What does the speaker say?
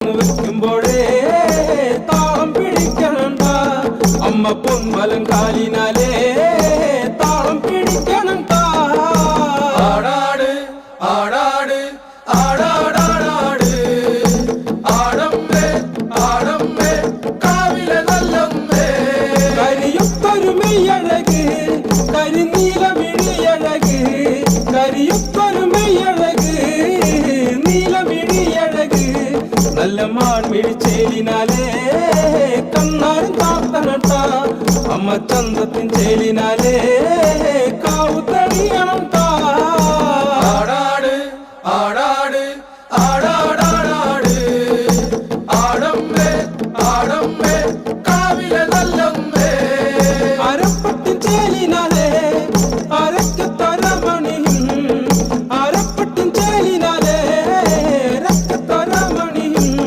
തുറന്നു വെക്കുമ്പോഴേ താളം പിടിക്കണണ്ട അമ്മ പൊൻവലം കാലിനാലേ താളം പിടിക്കണണ്ട ആടാട് ആടാട് ആടാടാടാട് ആടമ്മേ ആടമ്മേ കാവിലെ നല്ലമ്മേ കരിയൊത്തൊരു മെയ്യഴക് കരിനീല മിഴിയഴക് കരിയൊത്തൊരു മെയ്യഴക് നീല മിഴിയഴക് നല്ല മാൺമിഴിച്ചേലിനാലേ കണ്ണാരും താത്തനട്ട അമ്മ ചന്തത്തിൻ ചേലിനാലേ കാവു തണിയണം